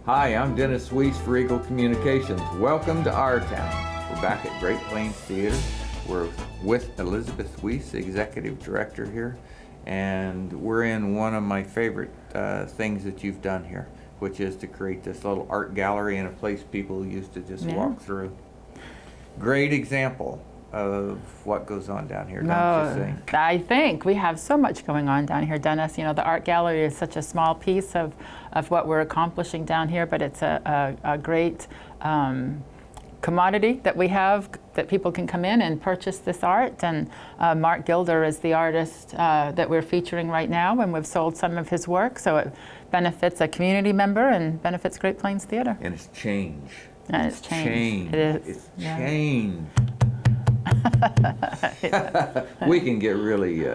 Hi, I'm Dennis Weiss for Eagle Communications. Welcome to our town. We're back at Great Plains Theater. We're with Elizabeth Weiss, the Executive Director here, and we're in one of my favorite things that you've done here, which is to create this little art gallery in a place people used to just walk through. Great example of what goes on down here, don't you think? I think we have so much going on down here, Dennis. You know, the art gallery is such a small piece of what we're accomplishing down here, but it's a great commodity that we have, that people can come in and purchase this art. And Mark Gilder is the artist that we're featuring right now, and we've sold some of his work, so it benefits a community member and benefits Great Plains Theater. And it's change. And it's changed. It is. It's changed. We can get really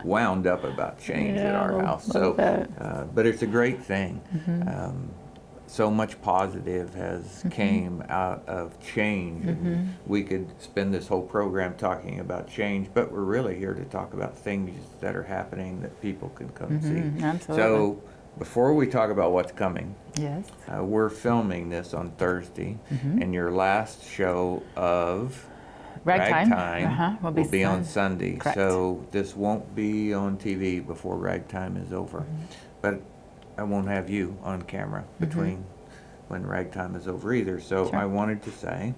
wound up about change at our house, but it's a great thing. So much positive has came out of change. And we could spend this whole program talking about change, but we're really here to talk about things that are happening that people can come see. Absolutely. So before we talk about what's coming, yes, we're filming this on Thursday, and your last show of Ragtime will be on Sunday. Correct. So this won't be on TV before Ragtime is over. But I won't have you on camera between when Ragtime is over either. So I wanted to say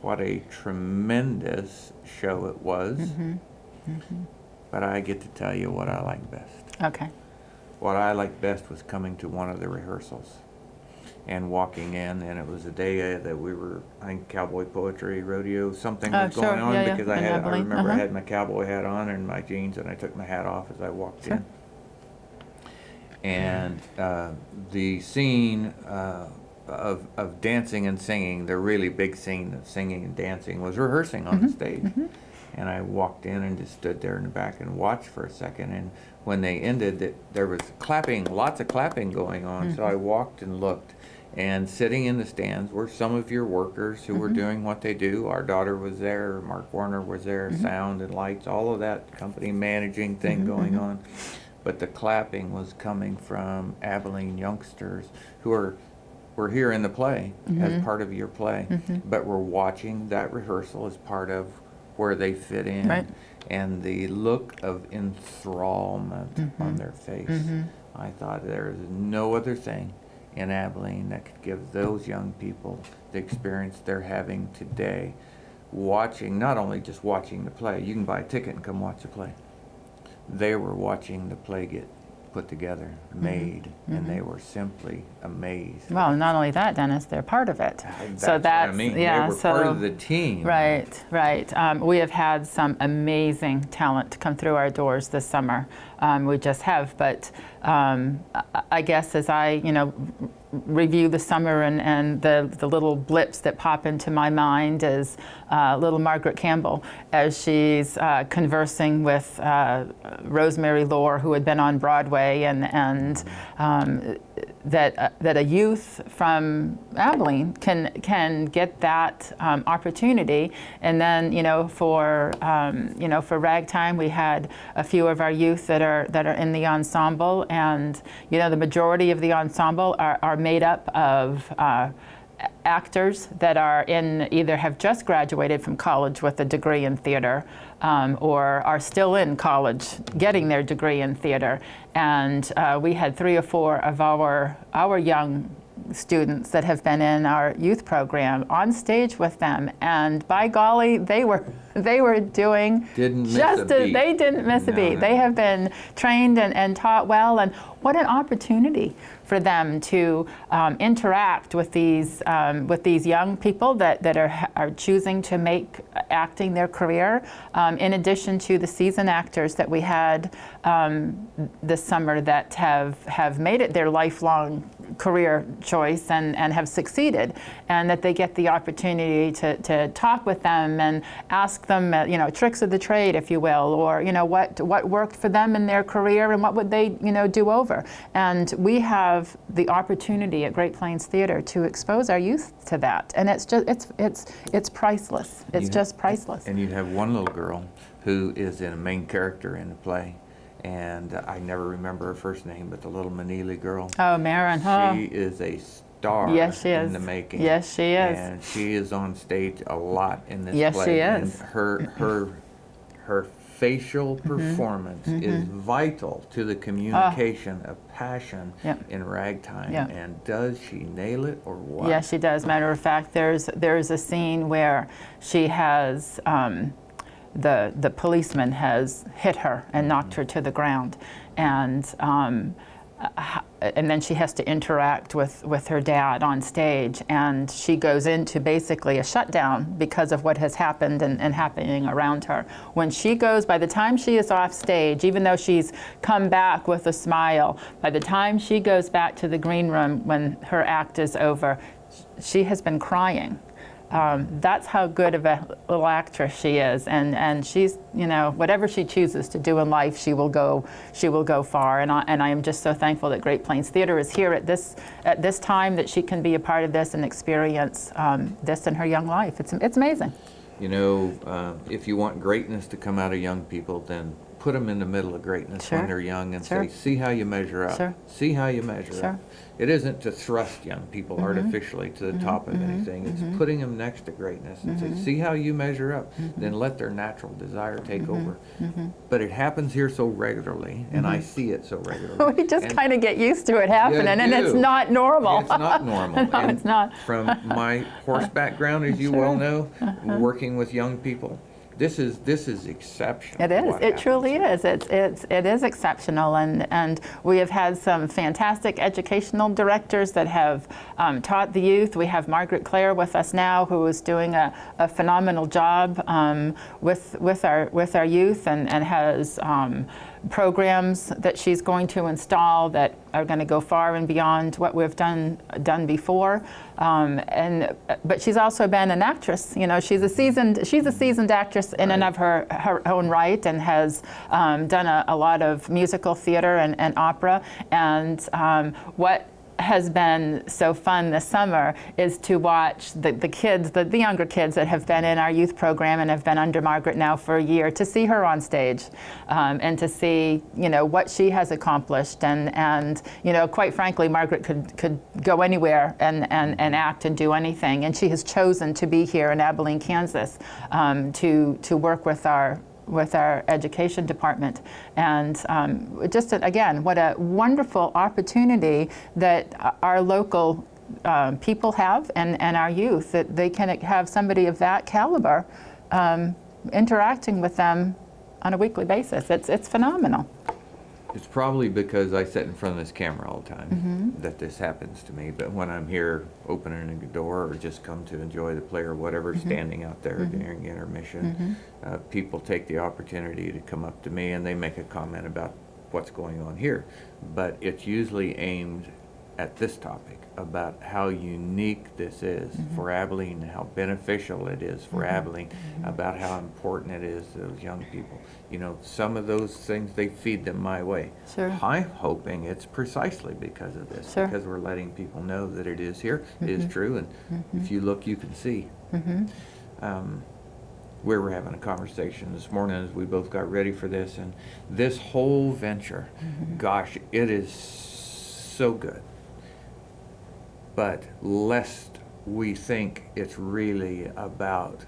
what a tremendous show it was. But I get to tell you what I like best. Okay. What I liked best was coming to one of the rehearsals and walking in, and it was a day that we were, I think, cowboy poetry, rodeo, something was going on, because I remember I had my cowboy hat on and my jeans, and I took my hat off as I walked in. And the scene of dancing and singing, the really big scene of singing and dancing, was rehearsing on the stage. And I walked in and just stood there in the back and watched for a second, and when they ended, there was clapping, lots of clapping going on, so I walked and looked. And sitting in the stands were some of your workers who were doing what they do. Our daughter was there, Mark Warner was there, sound and lights, all of that company managing thing going on. But the clapping was coming from Abilene youngsters who were here in the play as part of your play, but were watching that rehearsal as part of where they fit in. Right. And the look of enthrallment on their face. I thought there is no other thing in Abilene that could give those young people the experience they're having today, watching, not only just watching the play, you can buy a ticket and come watch the play. They were watching the play get put together, made, and they were simply amazed. Well, not only that, Dennis, they're part of it. So that's what I mean. Yeah, they were part of the team. Right, right. We have had some amazing talent come through our doors this summer. We just have, but I guess as I, review the summer and the little blips that pop into my mind is little Margaret Campbell as she's conversing with Rosemary Lore, who had been on Broadway, and that a youth from Abilene can get that opportunity. And then for Ragtime, we had a few of our youth that are in the ensemble, and the majority of the ensemble are made up of actors that are either have just graduated from college with a degree in theater, or are still in college getting their degree in theater. And we had 3 or 4 of our young students that have been in our youth program on stage with them, and by golly, they were doing they didn't miss a beat. They have been trained and taught well, and what an opportunity for them to interact with these young people that are choosing to make acting their career, in addition to the seasoned actors that we had this summer that have made it their lifelong career choice and have succeeded, and that they get the opportunity to talk with them and ask them tricks of the trade, if you will, or what worked for them in their career and what would they do over. And we have the opportunity at Great Plains Theater to expose our youth to that, and it's priceless. It's just priceless. And you have one little girl who is a main character in the play, and I never remember her first name, but the little Manili girl. Oh, Marin. She is a star Yes, she is. in the making. Yes, she is. And she is on stage a lot in this Yes, play. she is. And her facial performance is vital to the communication of passion Yep. in Ragtime. Yep. And does she nail it or what? Yes, she does. Matter of fact, there's a scene where she has the policeman has hit her and knocked her to the ground, and then she has to interact with her dad on stage, and she goes into basically a shutdown because of what has happened and happening around her. When she goes, by the time she is off stage, even though she's come back with a smile, by the time she goes back to the green room when her act is over, she has been crying. That's how good of a little actress she is, and she's, you know, whatever she chooses to do in life, she will go far. And I am just so thankful that Great Plains Theater is here at this time, that she can be a part of this and experience this in her young life. It's amazing. You know, if you want greatness to come out of young people, then put them in the middle of greatness Sure. when they're young and Sure. say, see how you measure up. Sure. See how you measure Sure. up. It isn't to thrust young people artificially to the top of anything. It's putting them next to greatness and say, see how you measure up. Then let their natural desire take over. But it happens here so regularly, and I see it so regularly. We just And kind of get used to it happening, and it's do. not normal. It's not normal. No, And it's not. From my horse background, as you well know, working with young people, this is exceptional. It is. what It happens truly here. is. It is exceptional, and we have had some fantastic educational directors that have taught the youth. We have Margaret Clare with us now, who is doing a phenomenal job with our youth, and has programs that she's going to install that are going to go far and beyond what we've done before. But she's also been an actress. You know, she's a seasoned actress in and of her own right, and has done a lot of musical theater and opera. And what has been so fun this summer is to watch the kids, the younger kids that have been in our youth program and have been under Margaret now for a year, to see her on stage, and to see, you know, what she has accomplished. And you know, quite frankly, Margaret could go anywhere and act and do anything, and she has chosen to be here in Abilene, Kansas, to work with our education department. And just again, what a wonderful opportunity that our local people have, and our youth, that they can have somebody of that caliber interacting with them on a weekly basis. It's phenomenal. It's probably because I sit in front of this camera all the time that this happens to me. But when I'm here opening a door, or just come to enjoy the play or whatever, standing out there during intermission, people take the opportunity to come up to me and they make a comment about what's going on here. But it's usually aimed at this topic, about how unique this is for Abilene, how beneficial it is for Abilene, about how important it is to those young people. You know, some of those things, they feed them my way. Sure. I'm hoping it's precisely because of this, Sure. because we're letting people know that it is here, it is true, and if you look, you can see. We were having a conversation this morning as we both got ready for this, and this whole venture, gosh, it is so good. But lest we think it's really about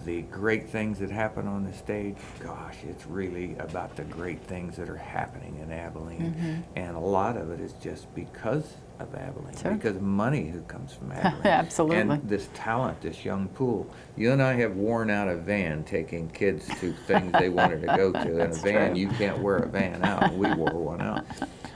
the great things that happen on the stage, gosh, it's really about the great things that are happening in Abilene. And a lot of it is just because of Abilene, Sure. because of money who comes from Abilene. Absolutely. And this talent, this young pool. You and I have worn out a van taking kids to things they wanted to go to. In a van, true. you can't wear a van out. We wore one out.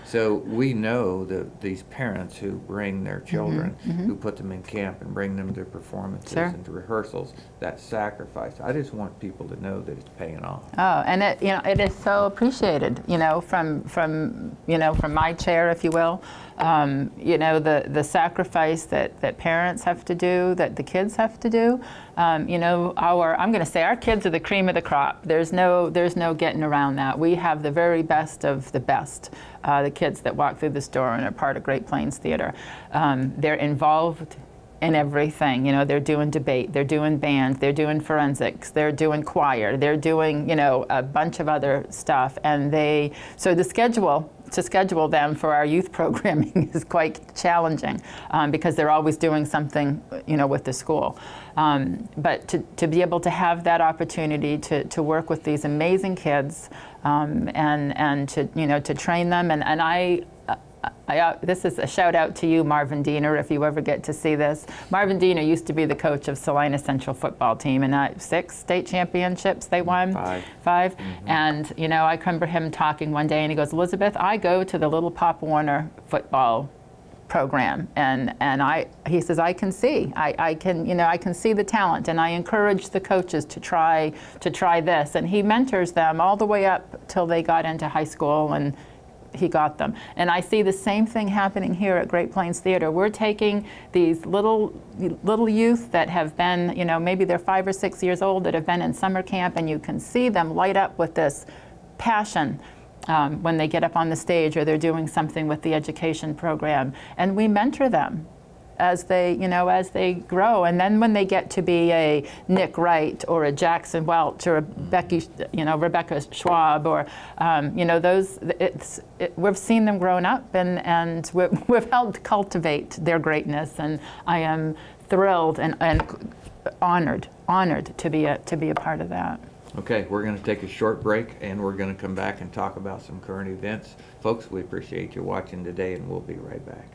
So we know that these parents who bring their children, who put them in camp and bring them to performances Sure. and to rehearsals, that sacrifice, I just want people to know that it's paying off. Oh, and it, you know, it is so appreciated, you know, from my chair, if you will. You know, the sacrifice that parents have to do, that the kids have to do. You know, I'm going to say our kids are the cream of the crop. There's no getting around that. We have the very best of the best. The kids that walk through this door and are part of Great Plains Theater. They're involved in everything. You know, they're doing debate, they're doing band, they're doing forensics, they're doing choir, they're doing, you know, a bunch of other stuff. And so the schedule to schedule them for our youth programming is quite challenging because they're always doing something, you know, with the school. But to be able to have that opportunity to work with these amazing kids and to, you know, to train them, and I this is a shout out to you, Marvin Diener, if you ever get to see this. Marvin Diener used to be the coach of Salina Central football team, and 6 state championships they won. 5. And, you know, I remember him talking one day, and he goes, Elizabeth, I go to the little Pop Warner football program, and he says, I can see, I can, you know, I can see the talent, and I encourage the coaches to try this, and he mentors them all the way up till they got into high school, and he got them. And I see the same thing happening here at Great Plains Theater. We're taking these little youth that have been, you know, maybe they're 5 or 6 years old, that have been in summer camp, and you can see them light up with this passion when they get up on the stage or they're doing something with the education program. And we mentor them as they, you know, as they grow. And then when they get to be a Nick Wright or a Jackson Welch or a Rebecca Schwab, or, you know, those, we've seen them grown up, and we've helped cultivate their greatness. And I am thrilled and honored to be a part of that. Okay, we're going to take a short break, and we're going to come back and talk about some current events. Folks, we appreciate you watching today, and we'll be right back.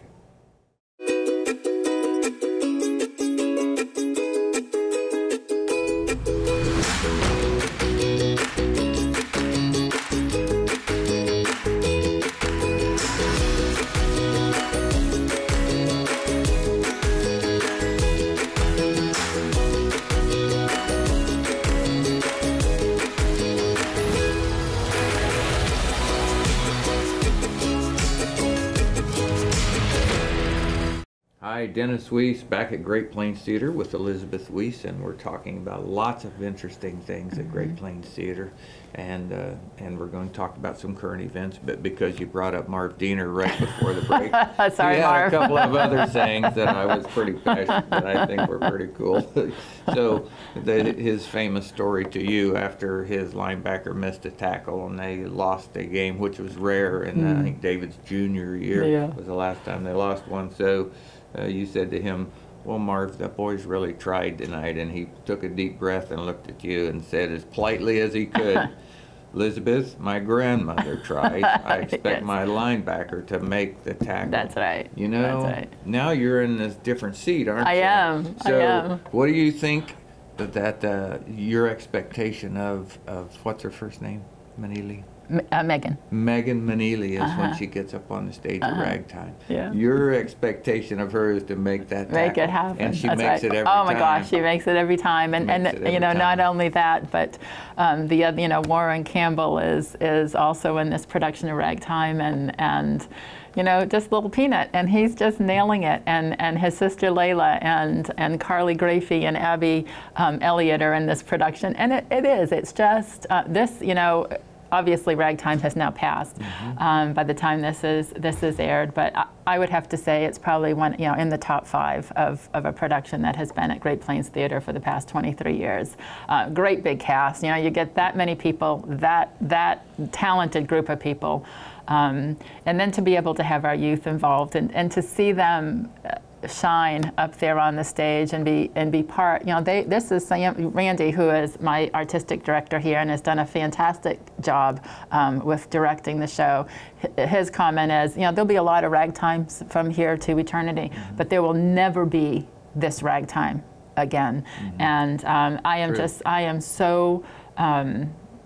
Hi, Dennis Weiss back at Great Plains Theater with Elizabeth Weiss, and we're talking about lots of interesting things at Great Plains Theater, and we're going to talk about some current events. But because you brought up Marv Diener right before the break, sorry, he had Marv. a couple of other sayings that I was pretty passionate, that I think were pretty cool. So his famous story to you after his linebacker missed a tackle and they lost a game, which was rare, and I think David's junior year was the last time they lost one. So you said to him, well, Marv, the boys really tried tonight, and he took a deep breath and looked at you and said as politely as he could, Elizabeth, my grandmother tried. I expect my linebacker to make the tackle. That's right. You know, that's right. Now you're in this different seat, aren't you? I am. So I am. what do you think that your expectation of what's her first name? Manili? Megan. Megan Manili is when she gets up on the stage at ragtime. Yeah. Your expectation of her is to make that tackle. Make it happen. And she That's makes right. it every time. Oh my gosh, she makes it every time. And you know, not only that, but the other, you know, Warren Campbell is also in this production of Ragtime, and you know, just little Peanut, and he's just nailing it. And his sister Layla and Carly Grafey and Abby Elliott are in this production, and it's just this, you know. Obviously, Ragtime has now passed by the time this is aired, but I would have to say it's probably one, you know, in the top 5 of a production that has been at Great Plains Theater for the past 23 years. Great big cast. You know, you get that many people, that talented group of people, and then to be able to have our youth involved and to see them shine up there on the stage and be part, you know, this is Randy, who is my artistic director here and has done a fantastic job with directing the show. His comment is, you know, there'll be a lot of Ragtime from here to eternity, but there will never be this Ragtime again. And I am so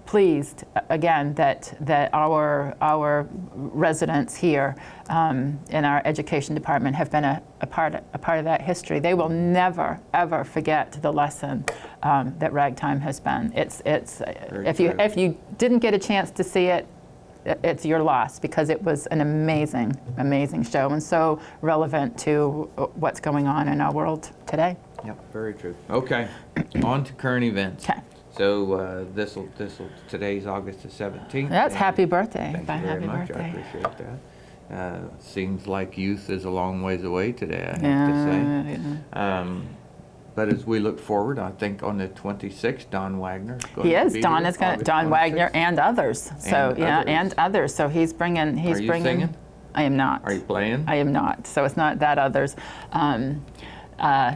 pleased again that our residents here in our education department have been a part of that history. They will never ever forget the lesson that Ragtime has been. If you didn't get a chance to see it, it's your loss, because it was an amazing show and so relevant to what's going on in our world today. Yep, very true. Okay, on to current events. Okay. So today's August the 17th. That's happy birthday. Thank you very much. I appreciate that. Seems like youth is a long ways away today, I have to say. but as we look forward, I think on the 26th, Don Wagner is going He to is. be Don here, is going to. August Don Wagner 26th. and others. So And yeah, others. and others. So he's bringing. He's Are you bringing. singing? I am not. Are you playing? I am not. So it's not that others.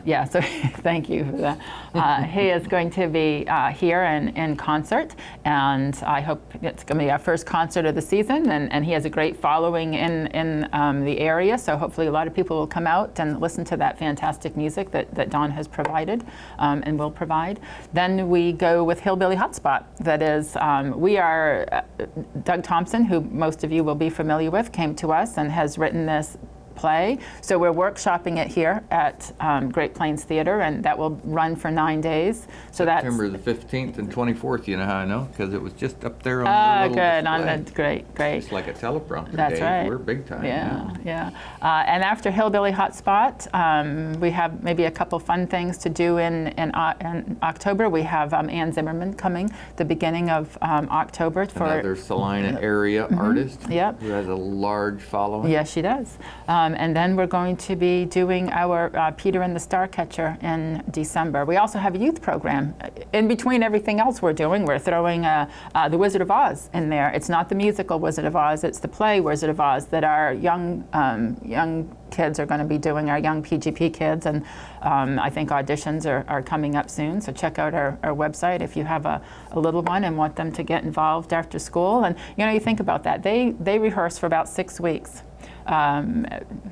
Yeah, so thank you for that. He is going to be here in concert, and I hope it's going to be our first concert of the season, and he has a great following in the area, so hopefully a lot of people will come out and listen to that fantastic music that Don has provided and will provide. Then we go with Hillbilly Hotspot. That is, we are, Doug Thompson, who most of you will be familiar with, came to us and has written this play. So we're workshopping it here at Great Plains Theater, and that will run for 9 days. So September the 15th and 24th, you know how I know? Because it was just up there on the little good. display. On the, great. It's like a teleprompter, That's Dave. right. We're big time. Yeah. And after Hillbilly Hotspot, we have maybe a couple fun things to do in October. We have Ann Zimmerman coming the beginning of October for Another Salina area artist Yep. who has a large following. Yes, she does. And then we're going to be doing our Peter and the Starcatcher in December. We also have a youth program. In between everything else we're doing, we're throwing the Wizard of Oz in there. It's not the musical Wizard of Oz, it's the play Wizard of Oz that our young kids are going to be doing, our young PGP kids, and I think auditions are coming up soon, so check out our website if you have a little one and want them to get involved after school. And you think about that, they rehearse for about 6 weeks.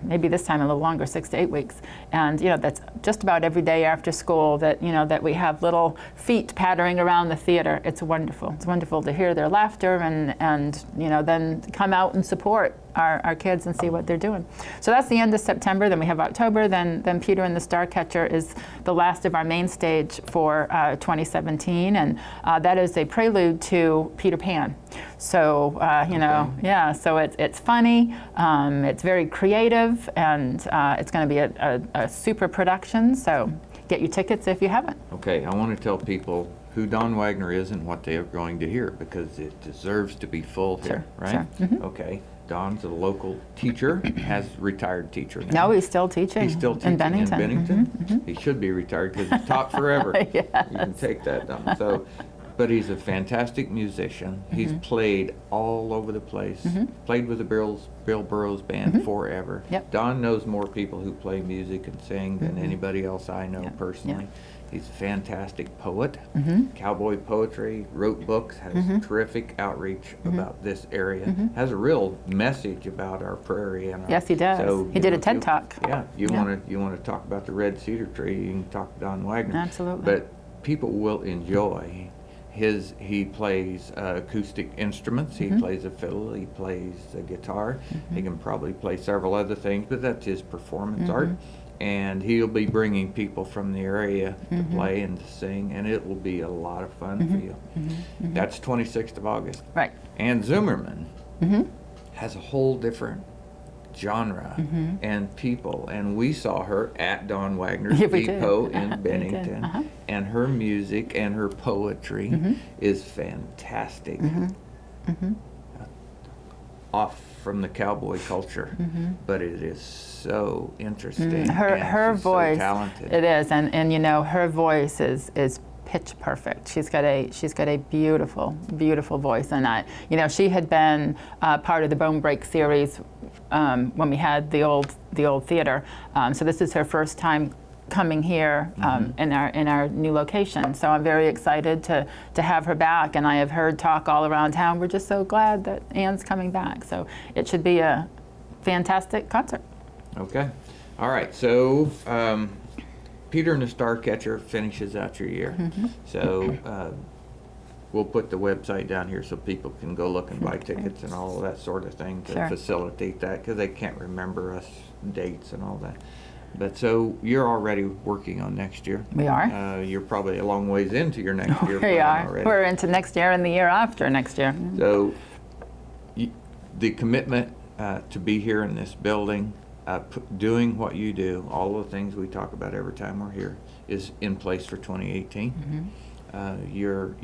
Maybe this time a little longer, 6 to 8 weeks, and that's just about every day after school that that we have little feet pattering around the theater. It's wonderful. It's wonderful to hear their laughter and then come out and support our kids and see what they're doing. So that's the end of September. Then we have October. Then Peter and the Starcatcher is the last of our main stage for 2017, and that is a prelude to Peter Pan. So yeah. So it's funny. It's very creative, and it's going to be a super production. So get your tickets if you haven't. Okay, I want to tell people who Don Wagner is and what they are going to hear, because it deserves to be full here, right? Sure. Mm-hmm. Okay, Don's a local teacher, has retired teacher now. No, he's still teaching. He's still teaching in Bennington. Mm-hmm. He should be retired because he's taught forever. Yes. You can take that, Don. So, but he's a fantastic musician. Mm-hmm. He's played all over the place. Played with the Bill Burroughs Band forever. Yep. Don knows more people who play music and sing than anybody else I know personally. He's a fantastic poet, cowboy poetry, wrote books, has terrific outreach about this area, has a real message about our prairie. And Yes, he does. So, He did a TED Talk. Yeah, you want to talk about the red cedar tree, you can talk to Don Wagner. Absolutely. But people will enjoy he plays acoustic instruments, he plays a fiddle, he plays a guitar, he can probably play several other things, but that's his performance art. And he'll be bringing people from the area to play and to sing, and it will be a lot of fun for you. That's 26th of August. Right. Ann Zimmerman has a whole different genre and people, and we saw her at Don Wagner's Yeah, we did. Depot We in did. Bennington, and her music and her poetry is fantastic. Off from the cowboy culture, but it is so interesting. Her and she's voice, so talented. it is, and her voice is pitch perfect. She's got a beautiful voice, and she had been part of the Bone Break series when we had the old theater. So this is her first time coming here in our new location. So I'm very excited to have her back, and I have heard talk all around town. We're just so glad that Ann's coming back. So it should be a fantastic concert. Okay. All right. So Peter and the Starcatcher finishes out your year. So we'll put the website down here so people can go look and buy tickets and all of that sort of thing to facilitate that, because they can't remember us dates and all that. But so you're already working on next year. We are. You're probably a long ways into your next year. We are. Already. We're into next year and the year after next year. So the commitment to be here in this building, doing what you do, all the things we talk about every time we're here, is in place for 2018. Your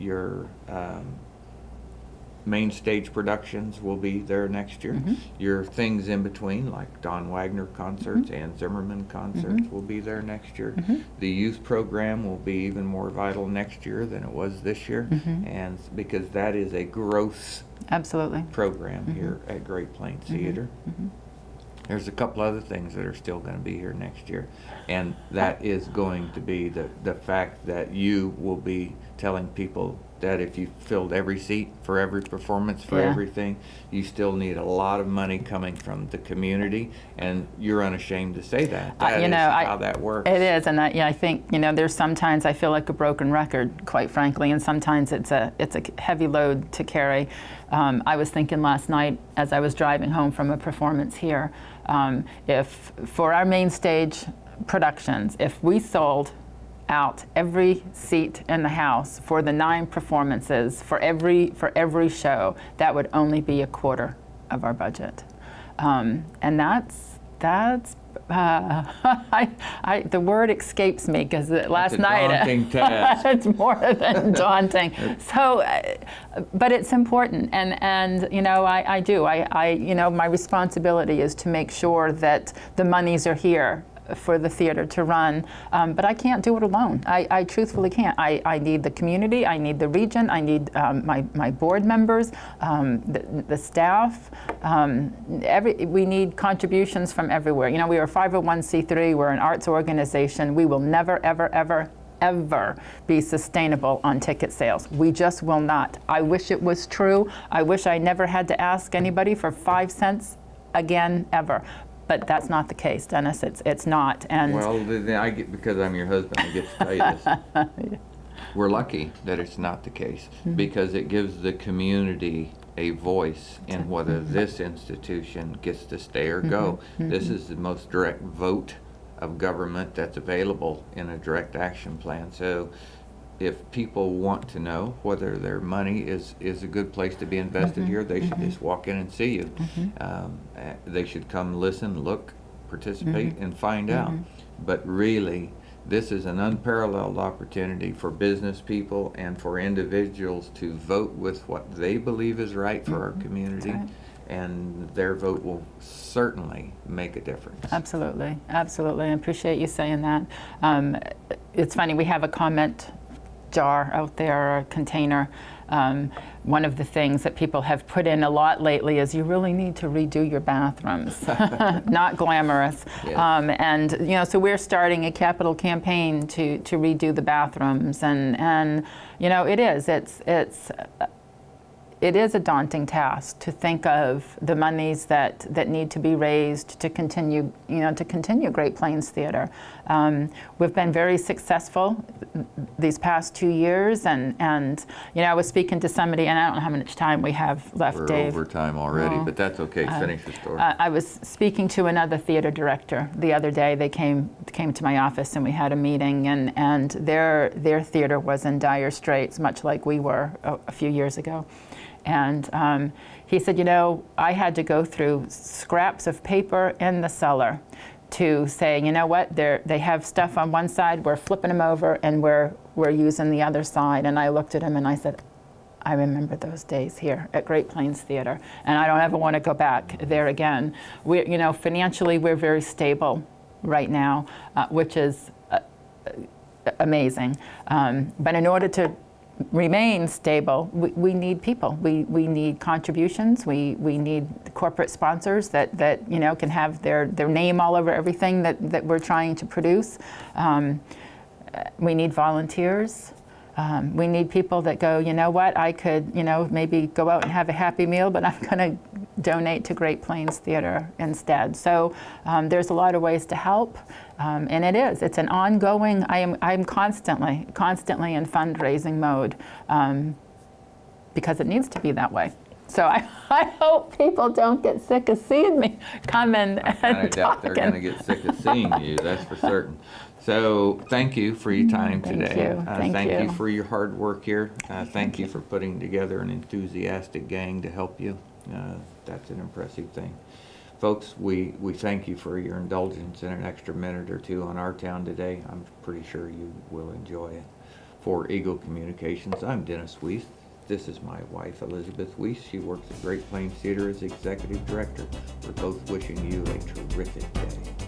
main stage productions will be there next year. Your things in between, like Don Wagner concerts and Zimmerman concerts, will be there next year. The youth program will be even more vital next year than it was this year, and because that is a growth Absolutely. program here at Great Plains Theater. There's a couple other things that are still going to be here next year, and that is going to be the fact that you will be telling people that if you filled every seat for every performance, for everything, you still need a lot of money coming from the community, and you're unashamed to say that. That is how that works. It is, and I think, you know, there's sometimes I feel like a broken record, quite frankly, and sometimes it's a heavy load to carry. I was thinking last night as I was driving home from a performance here, if for our main stage productions, if we sold out every seat in the house for the 9 performances for every show, that would only be a quarter of our budget, and that's the word escapes me because last night daunting task. it's more than daunting. So, but it's important, and you know, I you know, my responsibility is to make sure that the monies are here for the theater to run, but I can't do it alone. I truthfully can't. I need the community, I need the region, I need my board members, the staff. We need contributions from everywhere. You know, we are a 501c3, we're an arts organization. We will never, ever, ever, ever be sustainable on ticket sales. We just will not. I wish it was true. I wish I never had to ask anybody for 5 cents again, ever. But that's not the case, Dennis. It's not. And well, I get, because I'm your husband, I get to tell you this. We're lucky that it's not the case, because it gives the community a voice in whether this institution gets to stay or go. This is the most direct vote of government that's available in a direct action plan. So if people want to know whether their money is a good place to be invested here, they should just walk in and see you. They should come listen, look, participate, and find out. But really, this is an unparalleled opportunity for business people and for individuals to vote with what they believe is right for our community. And their vote will certainly make a difference. Absolutely, absolutely. I appreciate you saying that. It's funny, we have a comment jar out there, or a container. One of the things that people have put in a lot lately is you really need to redo your bathrooms. Not glamorous. And you know, so we're starting a capital campaign to redo the bathrooms, and you know, it is a daunting task to think of the monies that need to be raised to continue, you know, to continue Great Plains Theater. We've been very successful these past 2 years, and you know, I was speaking to somebody, and I don't know how much time we have left, Dave. We're over time already, but that's okay. Finish the story. I was speaking to another theater director the other day. They came to my office, and we had a meeting, and their theater was in dire straits, much like we were a few years ago. And he said, you know, I had to go through scraps of paper in the cellar to say, you know what, they have stuff on one side, we're flipping them over, and we're using the other side. And I looked at him and I said, I remember those days here at Great Plains Theater, and I don't ever want to go back there again. You know, financially, we're very stable right now, which is amazing. But in order to remain stable, we need people. We need contributions. We need corporate sponsors that you know, can have their name all over everything that we're trying to produce. We need volunteers. We need people that go, you know what, I could, you know, maybe go out and have a Happy Meal, but I'm going to donate to Great Plains Theater instead. So there's a lot of ways to help, and it's an ongoing. I'm constantly in fundraising mode, because it needs to be that way. So I hope people don't get sick of seeing me come and I doubt they're going to get sick of seeing you, that's for certain. So thank you for your time today. Thank you for your hard work here. Thank you for putting together an enthusiastic gang to help you. That's an impressive thing. Folks, we thank you for your indulgence in an extra minute or two on our town today. I'm pretty sure you will enjoy it. For Eagle Communications, I'm Dennis Weiss. This is my wife, Elizabeth Weiss. She works at Great Plains Theater as Executive Director. We're both wishing you a terrific day.